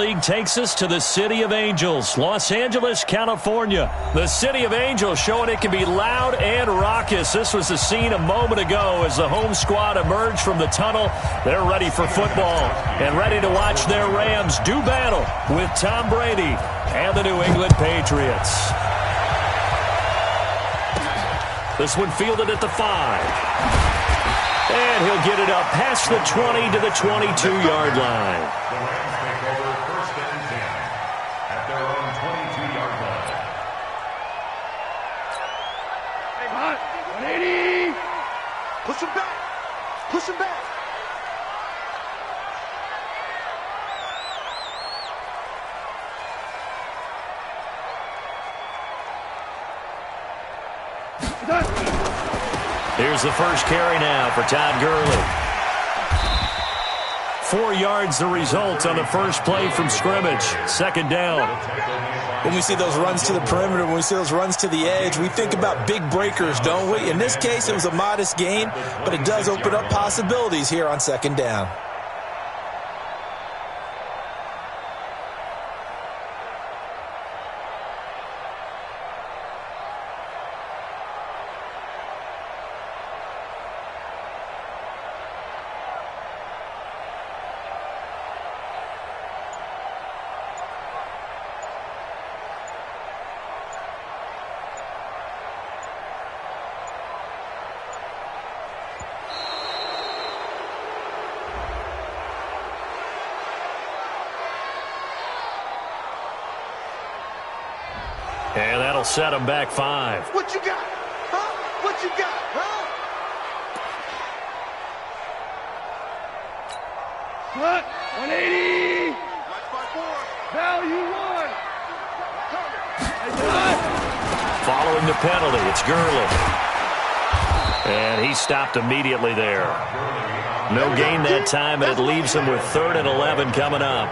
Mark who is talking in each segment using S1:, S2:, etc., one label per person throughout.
S1: League takes us to the City of Angels, Los Angeles, California. The City of Angels showing it can be loud and raucous. This was the scene a moment ago as the home squad emerged from the tunnel. They're ready for football and ready to watch their Rams do battle with Tom Brady and the New England Patriots. This one fielded at the 5. And he'll get it up past the 20 to the 22-yard line.
S2: Push him back. Push him back.
S1: Here's the first carry now for Todd Gurley. 4 yards the result on the first play from scrimmage. Second down.
S3: When we see those runs to the perimeter, when we see those runs to the edge, we think about big breakers, don't we? In this case, it was a modest gain, but it does open up possibilities here on second down.
S1: And that'll set him back 5.
S2: What you got? Huh? What you got? Huh?
S4: What? 180. Value 1.
S1: Following the penalty, it's Gurley. And he stopped immediately there. No gain that time, and it leaves him with 3rd and 11 coming up.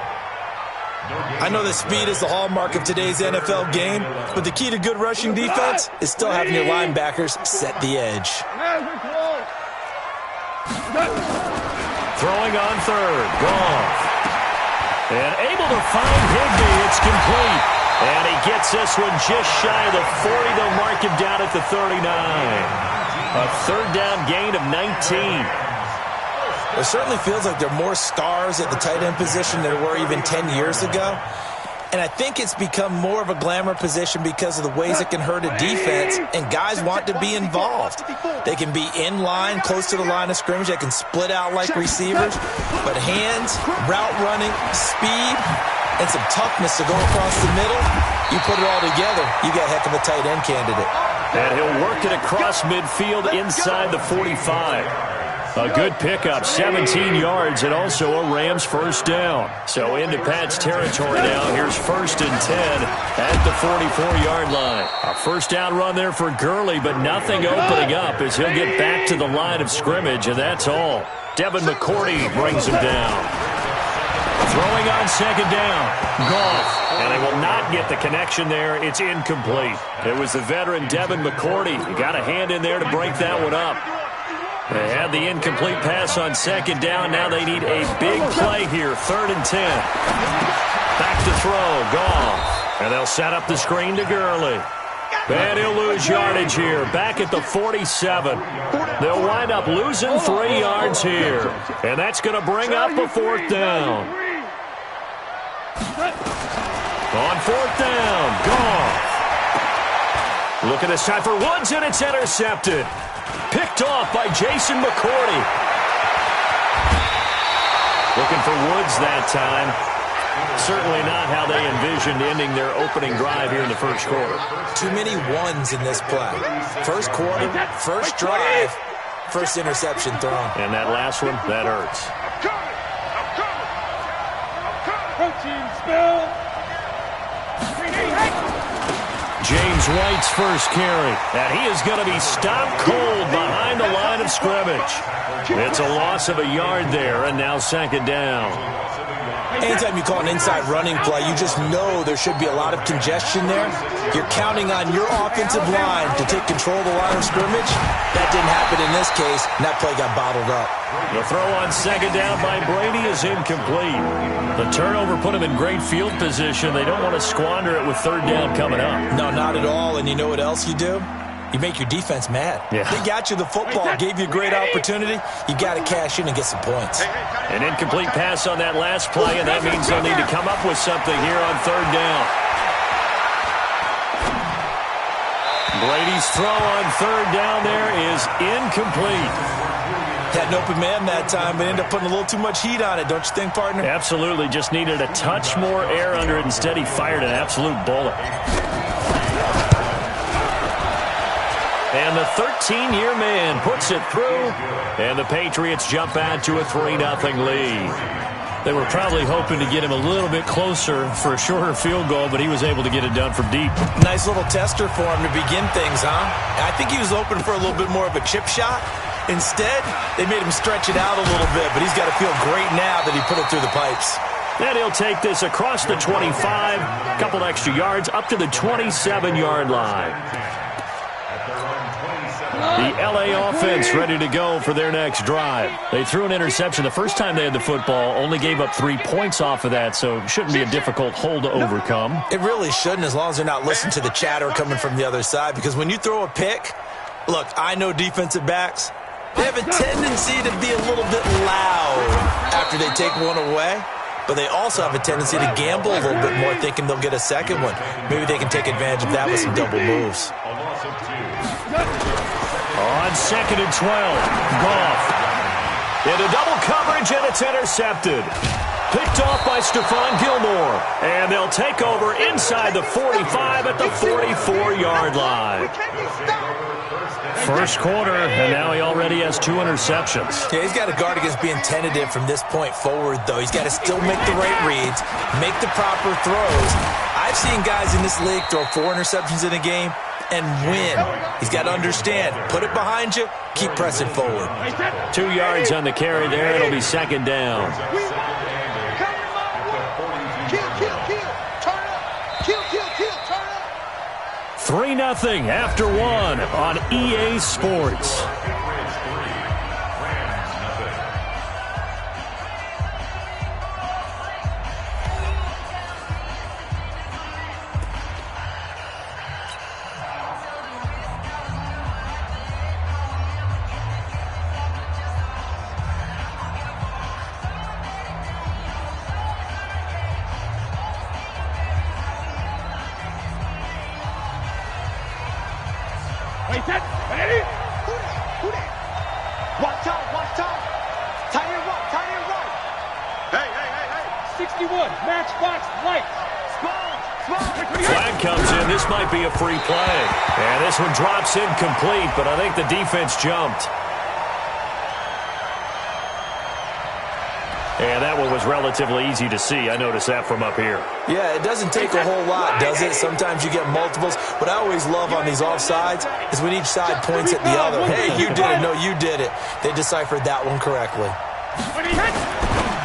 S3: I know that speed is the hallmark of today's NFL game, but the key to good rushing defense is still having your linebackers set the edge.
S1: Throwing on 3rd, Goff. And able to find Higbee, it's complete. And he gets this one just shy of the 40. They'll mark him down at the 39. A 3rd down gain of 19.
S3: It certainly feels like there are more stars at the tight end position than there were even 10 years ago. And I think it's become more of a glamour position because of the ways it can hurt a defense, and guys want to be involved. They can be in line, close to the line of scrimmage. They can split out like receivers. But hands, route running, speed, and some toughness to go across the middle, you put it all together, you got a heck of a tight end candidate.
S1: And he'll work it across midfield inside the 45. A good pickup, 17 yards, and also a Rams first down. So into Pat's territory now. Here's 1st and 10 at the 44-yard line. A first down run there for Gurley, but nothing opening up as he'll get back to the line of scrimmage, and that's all. Devin McCourty brings him down. Throwing on second down, Goff. And they will not get the connection there. It's incomplete. It was the veteran Devin McCourty. He got a hand in there to break that one up. They had the incomplete pass on second down. Now they need a big play here. 3rd and 10. Back to throw. Goff. And they'll set up the screen to Gurley. And he'll lose yardage here. Back at the 47. They'll wind up losing 3 yards here. And that's going to bring up a 4th down. On 4th down, Goff. Looking this time for Woods, and it's intercepted. Picked off by Jason McCourty. Looking for Woods that time. Certainly not how they envisioned ending their opening drive here in the first quarter.
S3: Too many ones in this play. First quarter, first drive, first interception thrown.
S1: And that last one, that hurts.
S4: Protein spill.
S1: James White's first carry, and he is going to be stopped cold behind the line of scrimmage. It's a loss of a yard there, and now second down.
S3: Anytime you call an inside running play, you just know there should be a lot of congestion there. You're counting on your offensive line to take control of the line of scrimmage. That didn't happen in this case, and that play got bottled up.
S1: The throw on second down by Brady is incomplete. The turnover put him in great field position. They don't want to squander it with third down coming up.
S3: No, not at all. And you know what else you do? You make your defense mad.
S1: Yeah.
S3: They got you the football, gave you a great opportunity. You got to cash in and get some points.
S1: An incomplete pass on that last play, and that means they'll need to come up with something here on third down. Brady's throw on third down there is incomplete.
S3: Had an open man that time, but ended up putting a little too much heat on it, don't you think, partner?
S1: Absolutely. Just needed a touch more air under it. Instead, he fired an absolute bullet. And the 13-year man puts it through, and the Patriots jump out to a 3-0 lead. They were probably hoping to get him a little bit closer for a shorter field goal, but he was able to get it done from deep.
S3: Nice little tester for him to begin things, huh? I think he was open for a little bit more of a chip shot. Instead, they made him stretch it out a little bit, but he's got to feel great now that he put it through the pipes.
S1: And he'll take this across the 25, a couple extra yards, up to the 27-yard line. The L.A. offense ready to go for their next drive. They threw an interception the first time they had the football, only gave up 3 points off of that, so it shouldn't be a difficult hole to overcome.
S3: It really shouldn't, as long as they're not listening to the chatter coming from the other side, because when you throw a pick, look, I know defensive backs, they have a tendency to be a little bit loud after they take one away, but they also have a tendency to gamble a little bit more, thinking they'll get a second one. Maybe they can take advantage of that with some double moves.
S1: On second and 12, Goff. Into double coverage, and it's intercepted. Picked off by Stephon Gilmore. And they'll take over inside the 45 at the 44-yard line. First quarter, and now he already has 2 interceptions.
S3: Yeah, he's got to guard against being tentative from this point forward, though. He's got to still make the right reads, make the proper throws. I've seen guys in this league throw 4 interceptions in a game and win. He's got to understand, put it behind you, keep pressing forward.
S1: 2 yards on the carry there. It'll be second down. 3-0 after 1 on EA Sports.
S4: Wait, set, ready?
S2: Who that? Watch out. Tight end right. Hey.
S4: 61, matchbox lights.
S1: Flag comes in. This might be a free play. And this one drops incomplete, but I think the defense jumped. And that one was relatively easy to see. I noticed that from up here.
S3: Yeah, it doesn't take a whole lot, does it? Sometimes you get multiples. What I always love on these offsides is when each side points at the other. Hey, you did it. No, you did it. They deciphered that one correctly.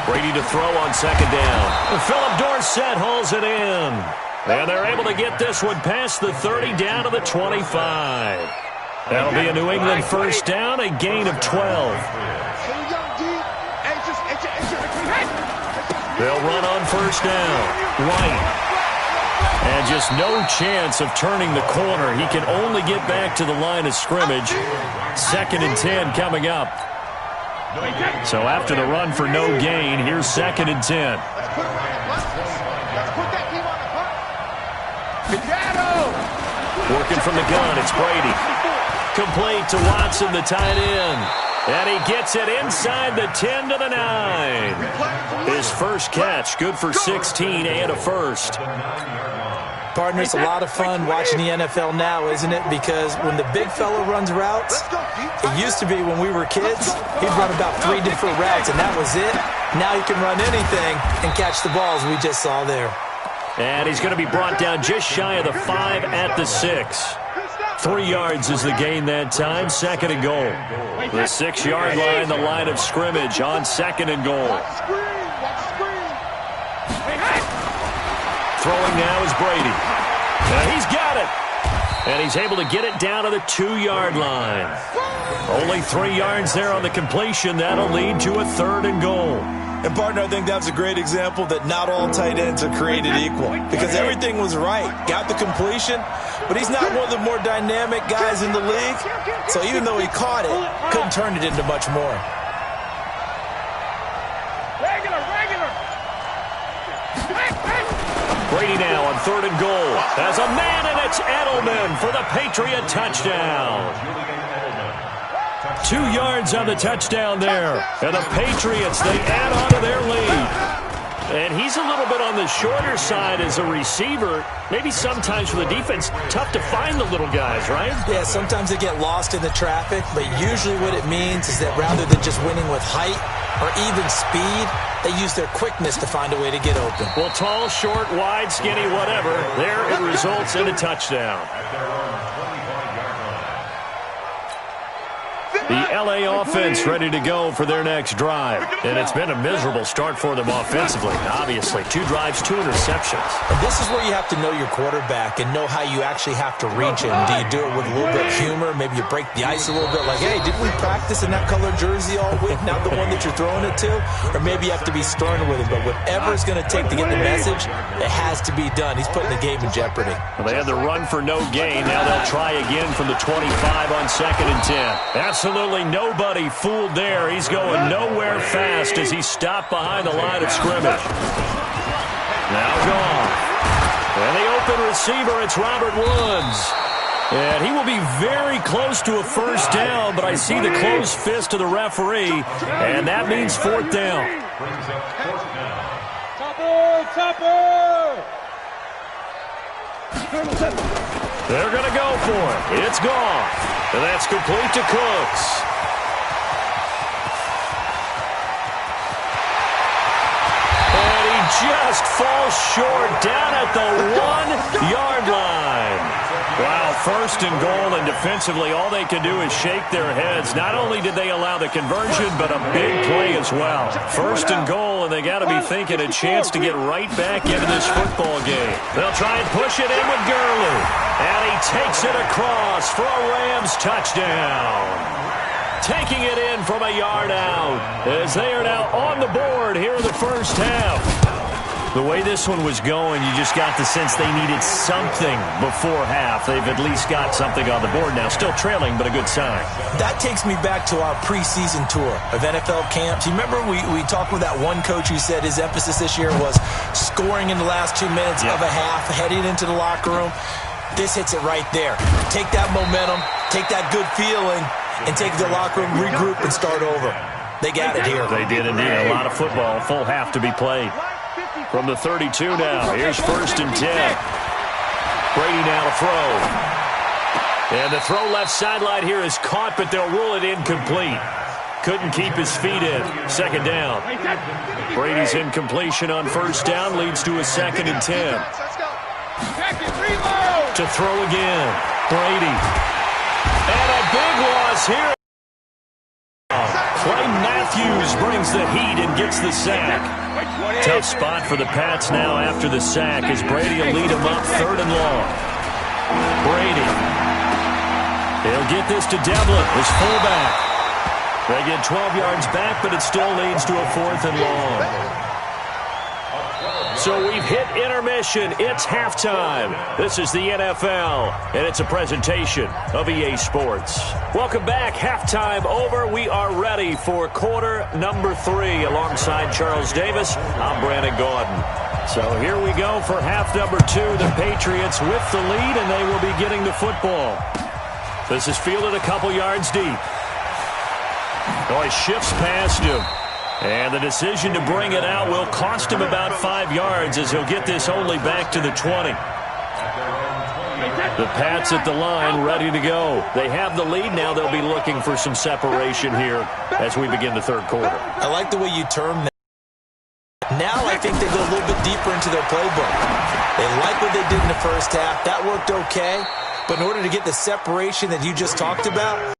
S1: Brady to throw on second down. Philip Dorsett hauls it in. And they're able to get this one past the 30 down to the 25. That'll be a New England first down, a gain of 12. They'll run on first down. White. And just no chance of turning the corner. He can only get back to the line of scrimmage. Second and 10 coming up. So after the run for no gain, here's second and 10. Working from the gun, it's Brady. Complete to Watson, the tight end. And he gets it inside the 10 to the 9. His first catch, good for 16 and a first.
S3: Partner, it's a lot of fun watching the NFL now, isn't it? Because when the big fella runs routes, it used to be when we were kids, he'd run about 3 different routes, and that was it. Now he can run anything and catch the balls we just saw there.
S1: And he's going to be brought down just shy of the 5 at the 6. 3 yards is the gain that time, second and goal. The 6-yard line, the line of scrimmage on second and goal. Throwing now is Brady. He's got it. And he's able to get it down to the 2-yard line. Only 3 yards there on the completion. That'll lead to a 3rd and goal.
S3: And, partner, I think that was a great example that not all tight ends are created equal because everything was right. Got the completion, but he's not one of the more dynamic guys in the league. So even though he caught it, couldn't turn it into much more.
S1: Brady now on 3rd and goal. Has a man, and it's Edelman for the Patriot touchdown. 2 yards on the touchdown there. And the Patriots, they add on to their lead. And he's a little bit on the shorter side as a receiver. Maybe sometimes for the defense, tough to find the little guys, right?
S3: Yeah, sometimes they get lost in the traffic, but usually what it means is that rather than just winning with height or even speed, they use their quickness to find a way to get open.
S1: Well, tall, short, wide, skinny, whatever, there it results in a touchdown. The LA offense ready to go for their next drive. And it's been a miserable start for them offensively, obviously. 2 drives, 2 interceptions.
S3: And this is where you have to know your quarterback and know how you actually have to reach him. Do you do it with a little bit of humor? Maybe you break the ice a little bit like, hey, didn't we practice in that colored jersey all week? Not the one that you're throwing it to? Or maybe you have to be stern with him. But whatever it's going to take to get the message, it has to be done. He's putting the game in jeopardy.
S1: Well, they had the run for no gain. Now they'll try again from the 25 on 2nd and 10. Absolutely nobody fooled there. He's going nowhere fast as he's stopped behind the line of scrimmage. Now gone. And the open receiver, it's Robert Woods. And he will be very close to a 1st down, but I see the closed fist of the referee, and that means 4th down. They're going to go for it. It's gone. And that's complete to Cooks. And he just falls short down at the 1-yard line. Wow, 1st and goal, and defensively all they can do is shake their heads. Not only did they allow the conversion, but a big play as well. 1st and goal, and they got to be thinking a chance to get right back into this football game. They'll try and push it in with Gurley. And he takes it across for a Rams touchdown. Taking it in from a yard out as they are now on the board here in the 1st half. The way this one was going, you just got the sense they needed something before half. They've at least got something on the board now. Still trailing, but a good sign.
S3: That takes me back to our preseason tour of NFL camps. You remember we talked with that one coach who said his emphasis this year was scoring in the last 2 minutes of a half, heading into the locker room. This hits it right there. Take that momentum, take that good feeling, and take the locker room, regroup, and start over. They got it here.
S1: They did indeed. A lot of football, full half to be played. From the 32 now, here's 1st and 10. Brady now to throw. And the throw left sideline here is caught, but they'll rule it incomplete. Couldn't keep his feet in. 2nd down. Brady's incompletion on 1st down leads to a 2nd and 10. To throw again. Brady. And a big loss here. Clay Matthews brings the heat and gets the sack. Tough spot for the Pats now after the sack as Brady will lead them up 3rd and long. Brady. He'll get this to Devlin, his fullback. They get 12 yards back, but it still leads to a 4th and long. So we've hit intermission. It's halftime. This is the NFL, and it's a presentation of EA Sports. Welcome back. Halftime over. We are ready for quarter number 3. Alongside Charles Davis, I'm Brandon Gordon. So here we go for half number 2. The Patriots with the lead, and they will be getting the football. This is fielded a couple yards deep. Oh, he shifts past him. And the decision to bring it out will cost him about 5 yards as he'll get this only back to the 20. The Pats at the line ready to go. They have the lead now. They'll be looking for some separation here as we begin the 3rd quarter.
S3: I like the way you term that. Now I think they go a little bit deeper into their playbook. They like what they did in the 1st half. That worked okay. But in order to get the separation that you just talked about,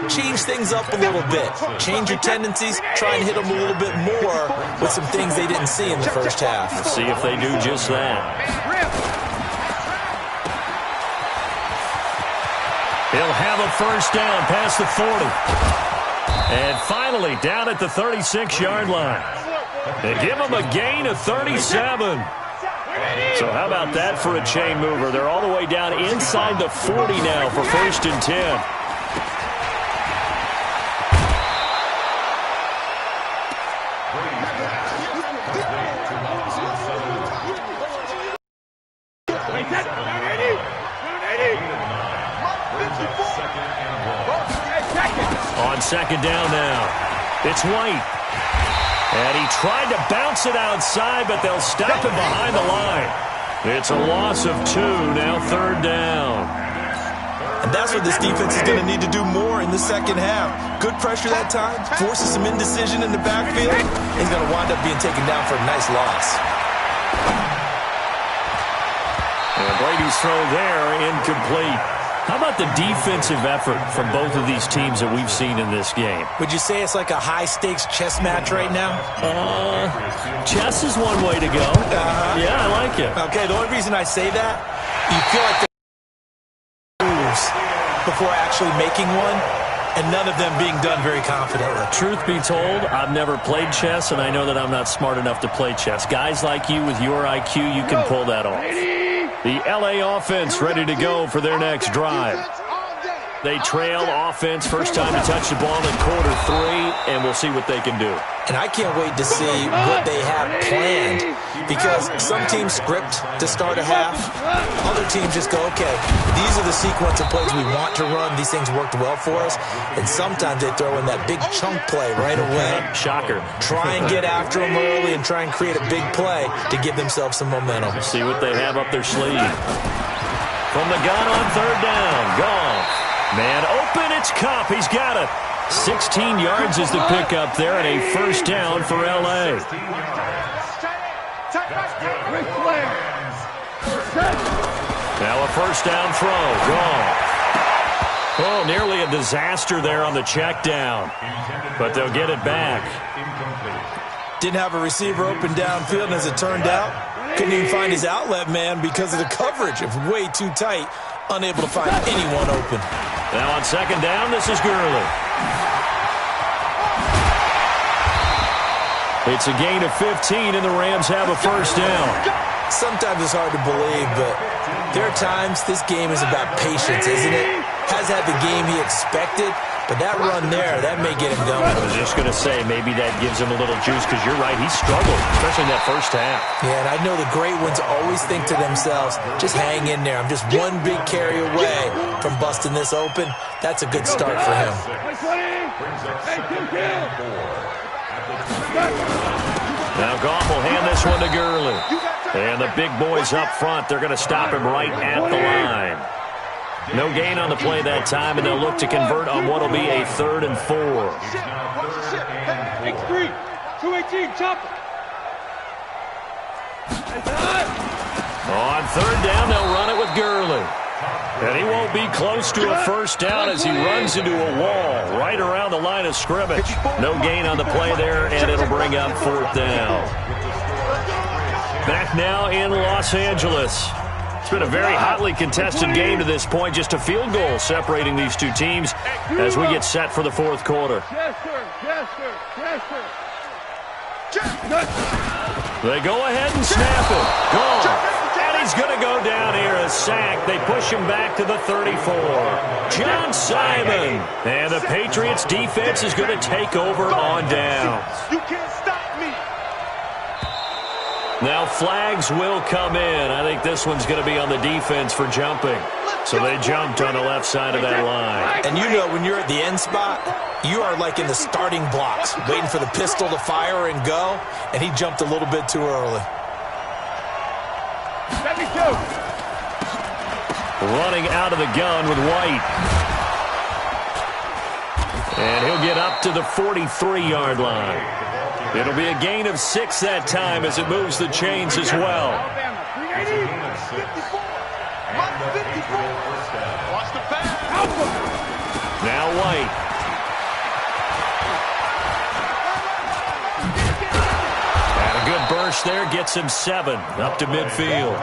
S3: change things up a little bit. Change your tendencies. Try and hit them a little bit more with some things they didn't see in the 1st half.
S1: Let's see if they do just that. He'll have a first down past the 40. And finally down at the 36-yard line. They give him a gain of 37. So how about that for a chain mover? They're all the way down inside the 40 now for 1st and 10. On 2nd down now, it's White. And he tried to bounce it outside, but they'll stop him behind the line. It's a loss of 2, now 3rd down.
S3: And that's what this defense is going to need to do more in the second half. Good pressure that time, forces some indecision in the backfield. He's going to wind up being taken down for a nice loss.
S1: And Brady's throw there, incomplete. How about the defensive effort from both of these teams that we've seen in this game?
S3: Would you say it's like a high-stakes chess match right now?
S1: Chess is one way to go. Yeah, I like it.
S3: Okay, the only reason I say that, you feel like they're moves before actually making one, and none of them being done very confidently.
S1: Truth be told, I've never played chess, and I know that I'm not smart enough to play chess. Guys like you with your IQ, you can pull that off. The LA offense ready to go for their next drive. They trail offense, first time to touch the ball in quarter 3, and we'll see what they can do.
S3: And I can't wait to see what they have planned, because some teams script to start a half. Other teams just go, okay, these are the sequence of plays we want to run. These things worked well for us. And sometimes they throw in that big chunk play right away.
S1: Shocker.
S3: Try and get after them early and try and create a big play to give themselves some momentum.
S1: See what they have up their sleeve. From the gun on 3rd down, Goff. Man open, it's Cup. He's got it. 16 yards is the pickup there, and a first down for L.A. Now a first down throw. Goff. Oh, nearly a disaster there on the check down. But they'll get it back.
S3: Didn't have a receiver open downfield, and as it turned out, couldn't even find his outlet man because of the coverage. It was way too tight. Unable to find anyone open.
S1: Now on 2nd down, this is Gurley. It's a gain of 15, and the Rams have a first down.
S3: Sometimes it's hard to believe, but there are times this game is about patience, isn't it? Has had the game he expected, but that run there, that may get him going.
S1: I was just going to say, maybe that gives him a little juice, because you're right, he struggled, especially in that first half.
S3: Yeah, and I know the great ones always think to themselves, just hang in there. I'm just one big carry away from busting this open. That's a good start for him.
S1: Now Goff will hand this one to Gurley. And the big boys up front, they're going to stop him right at the line. No gain on the play that time, and they'll look to convert on what will be a 3rd and 4.
S4: Big 3, 218, chop it.
S1: On 3rd down, they'll run it with Gurley. And he won't be close to a first down as he runs into a wall right around the line of scrimmage. No gain on the play there, and it'll bring up 4th down. Back now in Los Angeles. It's been a very hotly contested game to this point. Just a field goal separating these two teams as we get set for the 4th quarter. They go ahead and snap it. Goal. And he's going to go down here, a sack. They push him back to the 34. John Simon. And the Patriots defense is going to take over on down.
S2: You can't stop me.
S1: Now flags will come in. I think this one's going to be on the defense for jumping. So they jumped on the left side of that line.
S3: And you know when you're at the end spot, you are like in the starting blocks, waiting for the pistol to fire and go, and he jumped a little bit too early.
S4: 72.
S1: Running out of the gun with White. And he'll get up to the 43-yard line. It'll be a gain of 6 that time as it moves the chains as well. Now White. And a good burst there gets him 7 up to midfield.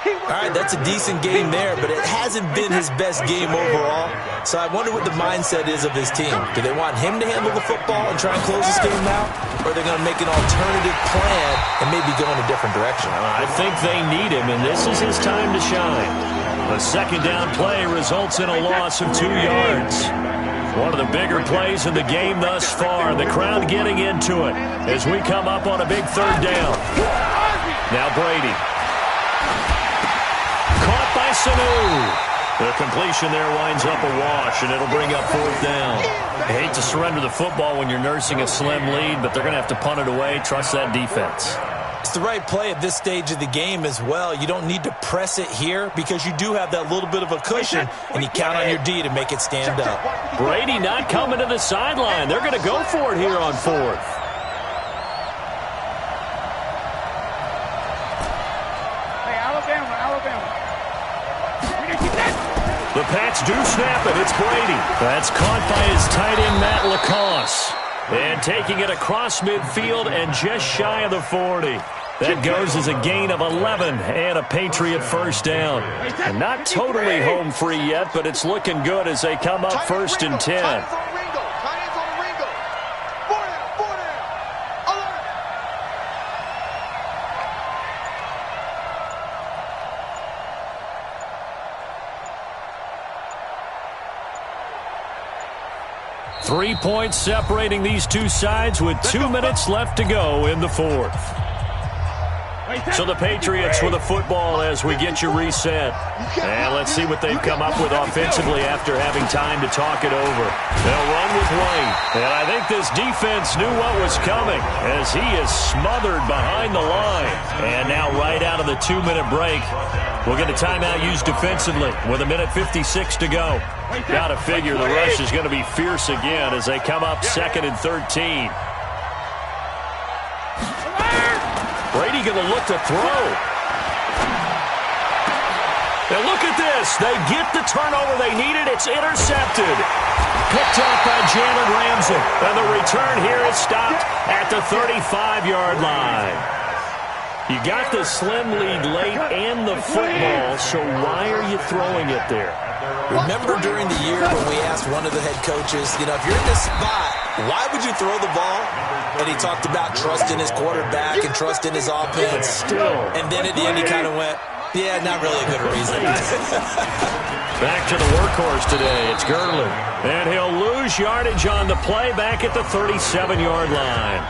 S3: All right, that's a decent game there, but it hasn't been his best game overall. So I wonder what the mindset is of his team. Do they want him to handle the football and try and close this game out? Or are they going to make an alternative plan and maybe go in a different direction?
S1: I think they need him, and this is his time to shine. The second down play results in a loss of 2 yards. One of the bigger plays in the game thus far. The crowd getting into it as we come up on a big third down. Now Brady. Caught by Sanu. The completion there winds up a wash, and it'll bring up fourth down. I hate to surrender the football when you're nursing a slim lead, but they're going to have to punt it away. Trust that defense.
S3: It's the right play at this stage of the game as well. You don't need to press it here because you do have that little bit of a cushion, and you count on your D to make it stand up.
S1: Brady not coming to the sideline. They're going to go for it here on fourth.
S4: Hey, Alabama.
S1: The Pats do snap it. It's Brady. That's caught by his tight end, Matt LaCosse. And taking it across midfield and just shy of the 40. That goes as a gain of 11 and a Patriot first down. And not totally home free yet, but it's looking good as they come up first and 10. 3 points separating these two sides with 2 minutes left to go in the fourth. So the Patriots with the football as we get you reset. And let's see what they've come up with offensively after having time to talk it over. They'll run with White. And I think this defense knew what was coming as he is smothered behind the line. And now right out of the 2-minute break, we'll get a timeout used defensively with 1:56 to go. Got to figure the rush is going to be fierce again as they come up 2nd and 13. Brady going to look to throw. And look at this. They get the turnover they needed. It's intercepted. Picked off by Jalen Ramsey. And the return here is stopped at the 35-yard line. You got the slim lead late and the football, so why are you throwing it there?
S3: Remember during the year when we asked one of the head coaches, if you're in this spot, why would you throw the ball? And he talked about trust in his quarterback and trust in his offense.
S1: Still.
S3: And then at the end he kind of went, yeah, not really a good reason.
S1: Back to the workhorse today. It's Gurley. And he'll lose yardage on the play back at the 37-yard line.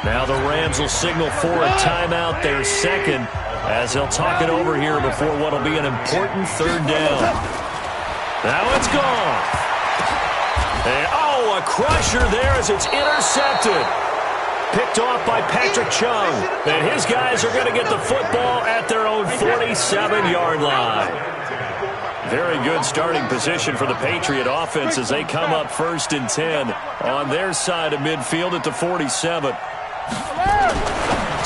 S1: Now the Rams will signal for a timeout, their second, as they'll talk it over here before what will be an important third down. Now it's gone. And, a crusher there as it's intercepted. Picked off by Patrick Chung. And his guys are going to get the football at their own 47-yard line. Very good starting position for the Patriot offense as they come up 1st and 10 on their side of midfield at the 47.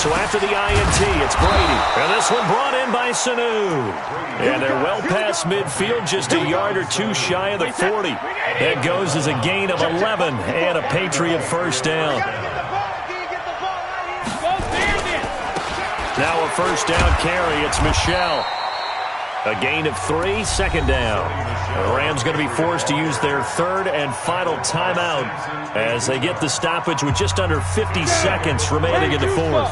S1: So after the INT, it's Brady. And this one brought in by Sanu. And they're well past midfield, just a yard or two shy of the 40. That goes as a gain of 11 and a Patriot first down. Now a first down carry. It's Michel. A gain of 3, second down. The Rams going to be forced to use their third and final timeout as they get the stoppage with just under 50 seconds remaining in the fourth.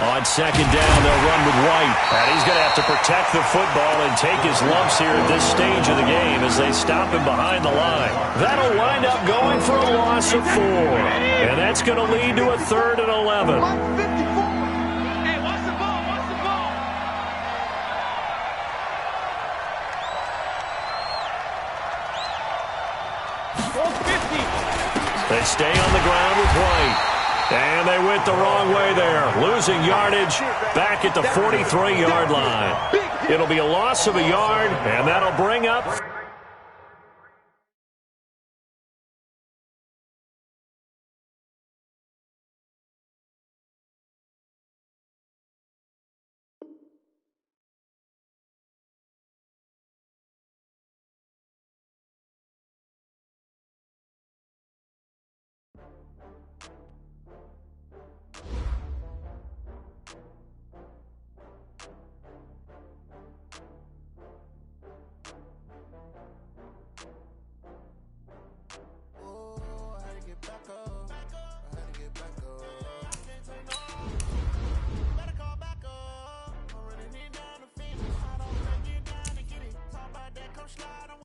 S1: On second down, they'll run with White. And he's going to have to protect the football and take his lumps here at this stage of the game as they stop him behind the line. That'll wind up going for a loss of 4. And that's going to lead to a 3rd and 11. They stay on the ground with White. And they went the wrong way there, losing yardage back at the 43-yard line. It'll be a loss of a yard, and that'll bring up
S5: slide on